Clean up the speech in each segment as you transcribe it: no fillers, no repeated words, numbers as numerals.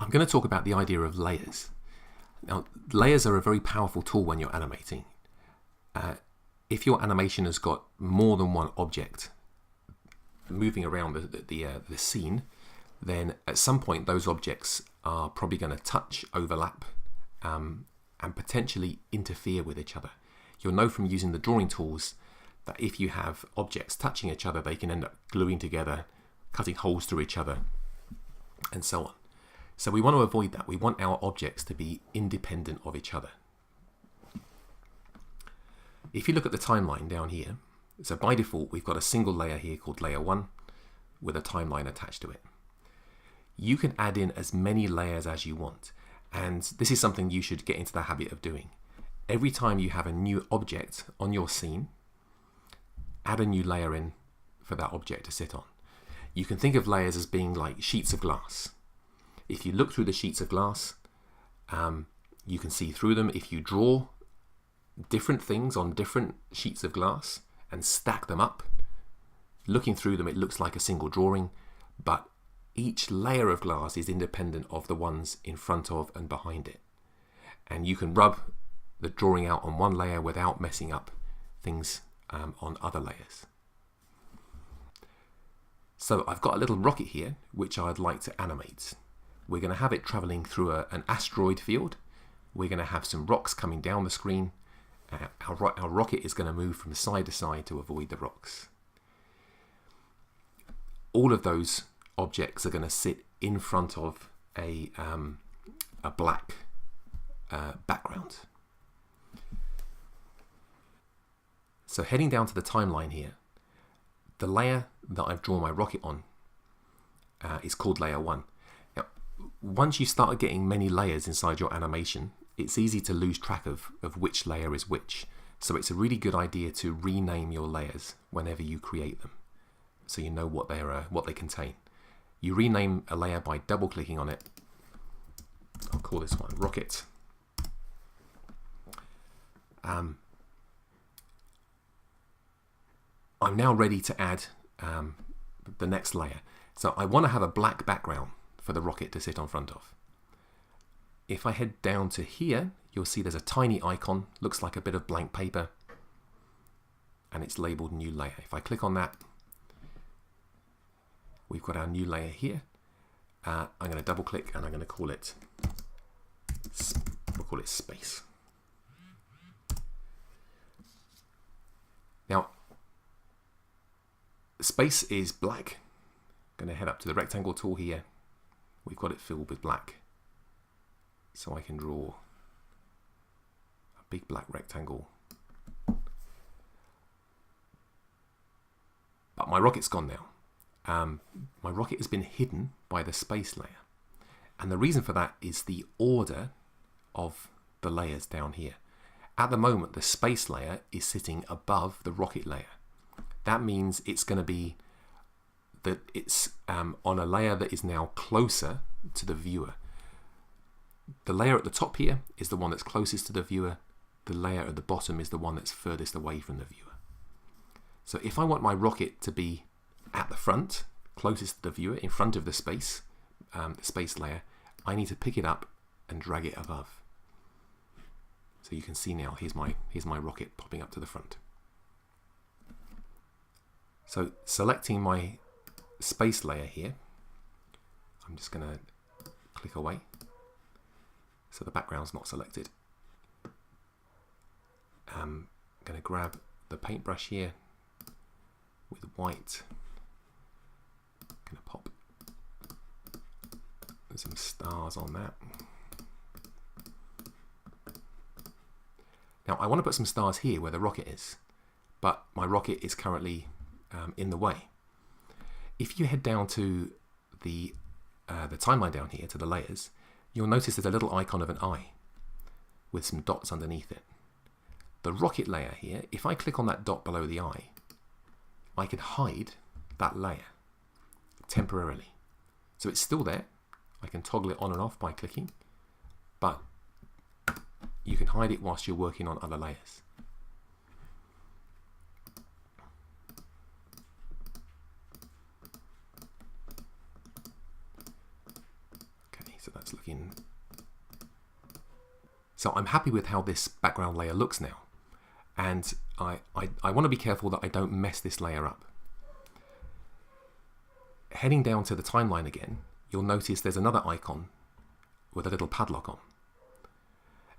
I'm going to talk about the idea of layers. Now, layers are a very powerful tool when you're animating. If your animation has got more than one object moving around the scene, then at some point those objects are probably going to touch, overlap, and potentially interfere with each other. You'll know from using the drawing tools that if you have objects touching each other, they can end up gluing together, cutting holes through each other, and so on. So we want to avoid that. We want our objects to be independent of each other. If you look at the timeline down here, so by default we've got a single layer here called layer 1 with a timeline attached to it. You can add in as many layers as you want, and this is something you should get into the habit of doing. Every time you have a new object on your scene, add a new layer in for that object to sit on. You can think of layers as being like sheets of glass. If you look through the sheets of glass, you can see through them. If you draw different things on different sheets of glass and stack them up, looking through them it looks like a single drawing, but each layer of glass is independent of the ones in front of and behind it. And you can rub the drawing out on one layer without messing up things on other layers. So I've got a little rocket here which I'd like to animate. We're going to have it traveling through an asteroid field. We're going to have some rocks coming down the screen. Our rocket is going to move from side to side to avoid the rocks. All of those objects are going to sit in front of a black background. So heading down to the timeline here, the layer that I've drawn my rocket on is called layer 1. Now, once you start getting many layers inside your animation, it's easy to lose track of which layer is which. So it's a really good idea to rename your layers whenever you create them, so you know what they contain. You rename a layer by double clicking on it. I'll call this one rocket. I'm now ready to add the next layer. So I want to have a black background for the rocket to sit on front of. If I head down to here, you'll see there's a tiny icon, looks like a bit of blank paper, and it's labeled new layer. If I click on that, we've got our new layer here. I'm going to double click and I'm going to call it, we'll call it space. Now, space is black. I'm going to head up to the rectangle tool here. We've got it filled with black. So I can draw a big black rectangle. But my rocket's gone now. My rocket has been hidden by the space layer. And the reason for that is the order of the layers down here. At the moment, the space layer is sitting above the rocket layer. That means it's going to be that it's on a layer that is now closer to the viewer. The layer at the top here is the one that's closest to the viewer. The layer at the bottom is the one that's furthest away from the viewer. So if I want my rocket to be at the front, closest to the viewer, in front of the space layer, I need to pick it up and drag it above. So you can see now, here's my rocket popping up to the front. So selecting my space layer here, I'm just going to click away. So the background's not selected. I'm going to grab the paintbrush here with white. I'm going to pop some stars on that. Now I want to put some stars here where the rocket is, but my rocket is currently in the way. If you head down to the timeline down here to the layers, you'll notice there's a little icon of an eye with some dots underneath it. The rocket layer here, if I click on that dot below the eye, I can hide that layer temporarily. So it's still there. I can toggle it on and off by clicking, but you can hide it whilst you're working on other layers. Okay, So that's looking... So I'm happy with how this background layer looks now. And I want to be careful that I don't mess this layer up. Heading down to the timeline again, you'll notice there's another icon with a little padlock on.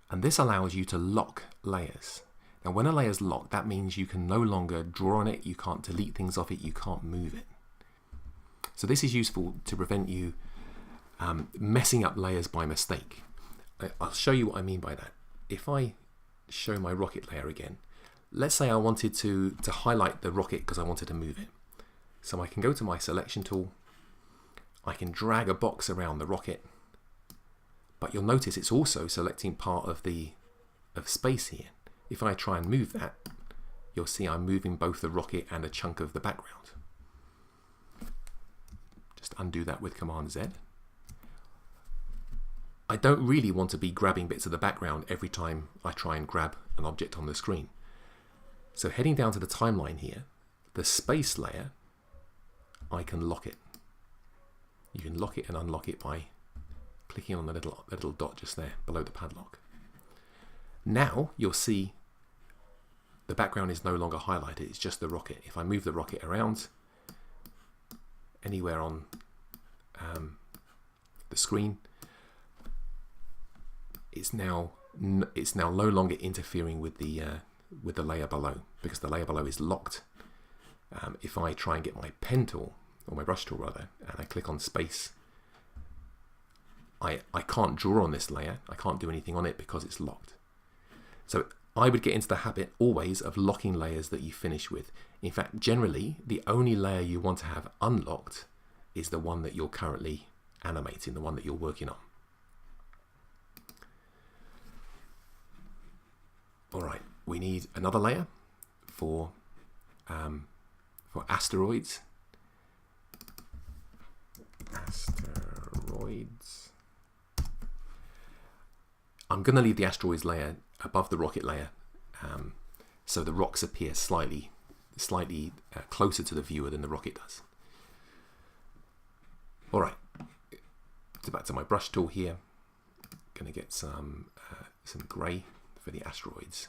And this allows you to lock layers. Now when a layer is locked, that means you can no longer draw on it, you can't delete things off it, you can't move it. So this is useful to prevent you messing up layers by mistake. I'll show you what I mean by that. If I show my rocket layer again, let's say I wanted to highlight the rocket because I wanted to move it. So I can go to my selection tool, I can drag a box around the rocket, but you'll notice it's also selecting part of space here. If I try and move that, you'll see I'm moving both the rocket and a chunk of the background. Just undo that with Command Z. I don't really want to be grabbing bits of the background every time I try and grab an object on the screen. So heading down to the timeline here, the space layer, I can lock it. You can lock it and unlock it by clicking on the little dot just there below the padlock. Now you'll see the background is no longer highlighted, it's just the rocket. If I move the rocket around anywhere on the screen, it's now no longer interfering with the layer below, because the layer below is locked. If I try and get my pen tool, or my brush tool rather, and I click on space, I can't draw on this layer, I can't do anything on it because it's locked. So I would get into the habit always of locking layers that you finish with. In fact, generally, the only layer you want to have unlocked is the one that you're currently animating, the one that you're working on. Alright, we need another layer for asteroids. I'm going to leave the asteroids layer above the rocket layer, so the rocks appear slightly closer to the viewer than the rocket does. Alright, so back to my brush tool here. Going to get some grey for the asteroids,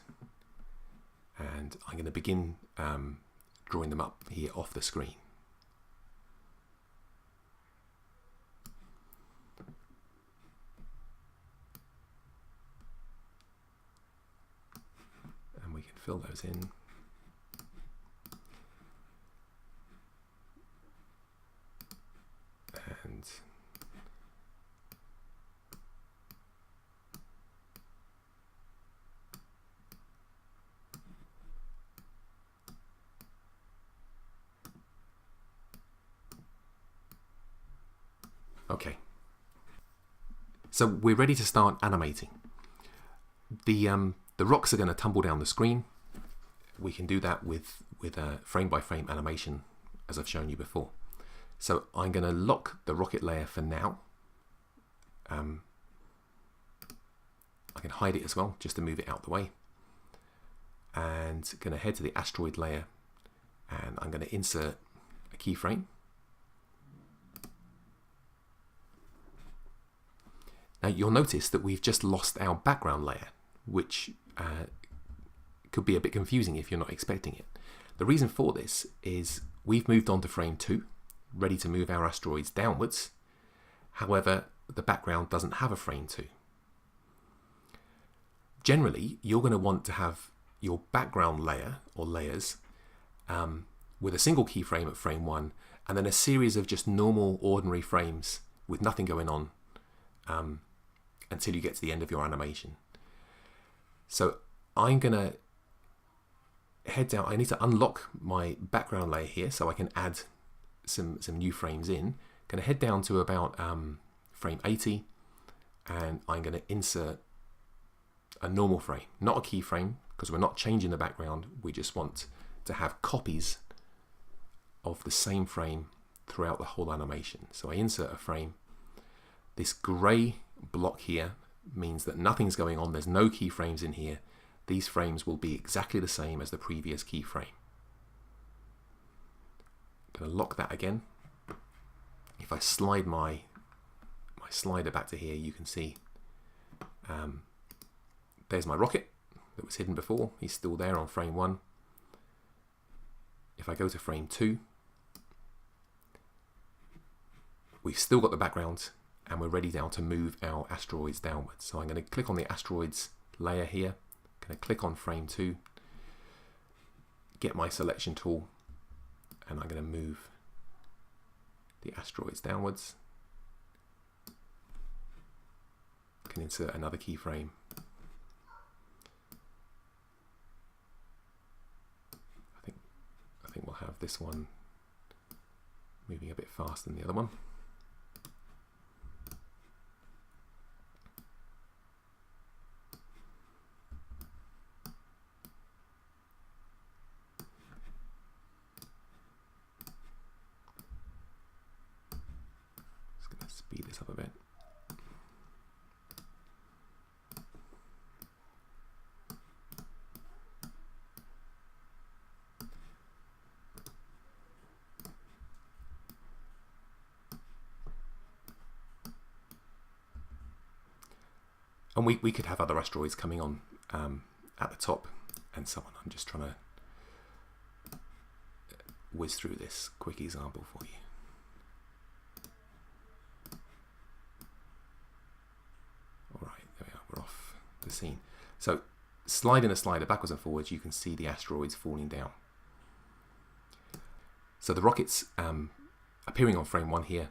and I'm going to begin drawing them up here off the screen. And we can fill those in. And okay, so we're ready to start animating. The rocks are going to tumble down the screen. We can do that with a frame-by-frame animation, as I've shown you before. So I'm going to lock the rocket layer for now. I can hide it as well, just to move it out the way. And going to head to the asteroid layer, and I'm going to insert a keyframe. Now you'll notice that we've just lost our background layer, which could be a bit confusing if you're not expecting it. The reason for this is we've moved on to frame 2, ready to move our asteroids downwards. However, the background doesn't have a frame 2. Generally, you're going to want to have your background layer or layers with a single keyframe at frame 1, and then a series of just normal, ordinary frames with nothing going on until you get to the end of your animation. So I'm going to head down. I need to unlock my background layer here so I can add some new frames in. Going to head down to about frame 80, and I'm going to insert a normal frame, not a keyframe, because we're not changing the background. We just want to have copies of the same frame throughout the whole animation. So I insert a frame. This grey block here means that nothing's going on. There's no keyframes in here. These frames will be exactly the same as the previous keyframe. I'm going to lock that again. If I slide my I slide it back to here, you can see there's my rocket that was hidden before. He's still there on frame 1. If I go to frame 2, we've still got the background and we're ready now to move our asteroids downwards. So I'm going to click on the asteroids layer here, going to click on frame 2, get my selection tool, and I'm going to move the asteroids downwards. I can insert another keyframe. I think we'll have this one moving a bit faster than the other one. Just going to speed this up a bit. And we could have other asteroids coming on at the top and so on. I'm just trying to whiz through this quick example for you. All right, there we are, we're off the scene. So sliding a slider backwards and forwards, you can see the asteroids falling down. So the rocket's appearing on frame 1 here.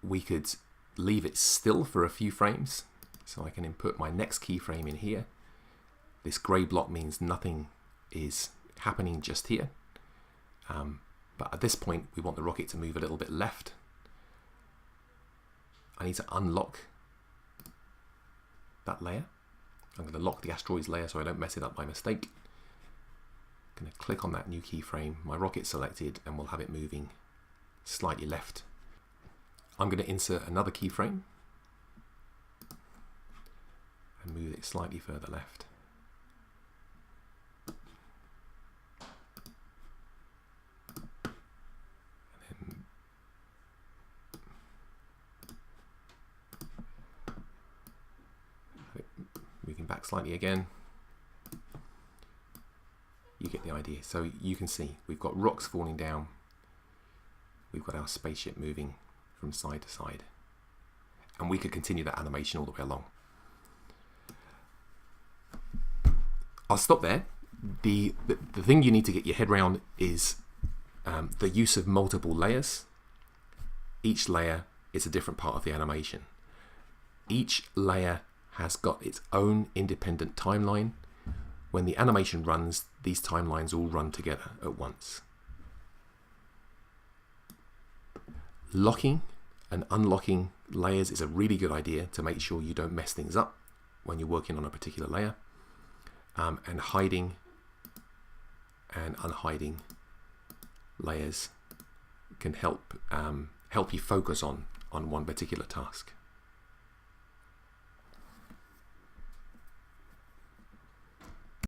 We could leave it still for a few frames. So I can input my next keyframe in here. This grey block means nothing is happening just here. But at this point, we want the rocket to move a little bit left. I need to unlock that layer. I'm going to lock the asteroids layer so I don't mess it up by mistake. I'm going to click on that new keyframe, my rocket selected, and we'll have it moving slightly left. I'm going to insert another keyframe and move it slightly further left. And then have it moving back slightly again. You get the idea. So you can see we've got rocks falling down. We've got our spaceship moving from side to side. And we could continue that animation all the way along. I'll stop there. The thing you need to get your head around is the use of multiple layers. Each layer is a different part of the animation. Each layer has got its own independent timeline. When the animation runs, these timelines all run together at once. Locking and unlocking layers is a really good idea to make sure you don't mess things up when you're working on a particular layer. And hiding and unhiding layers can help you focus on one particular task.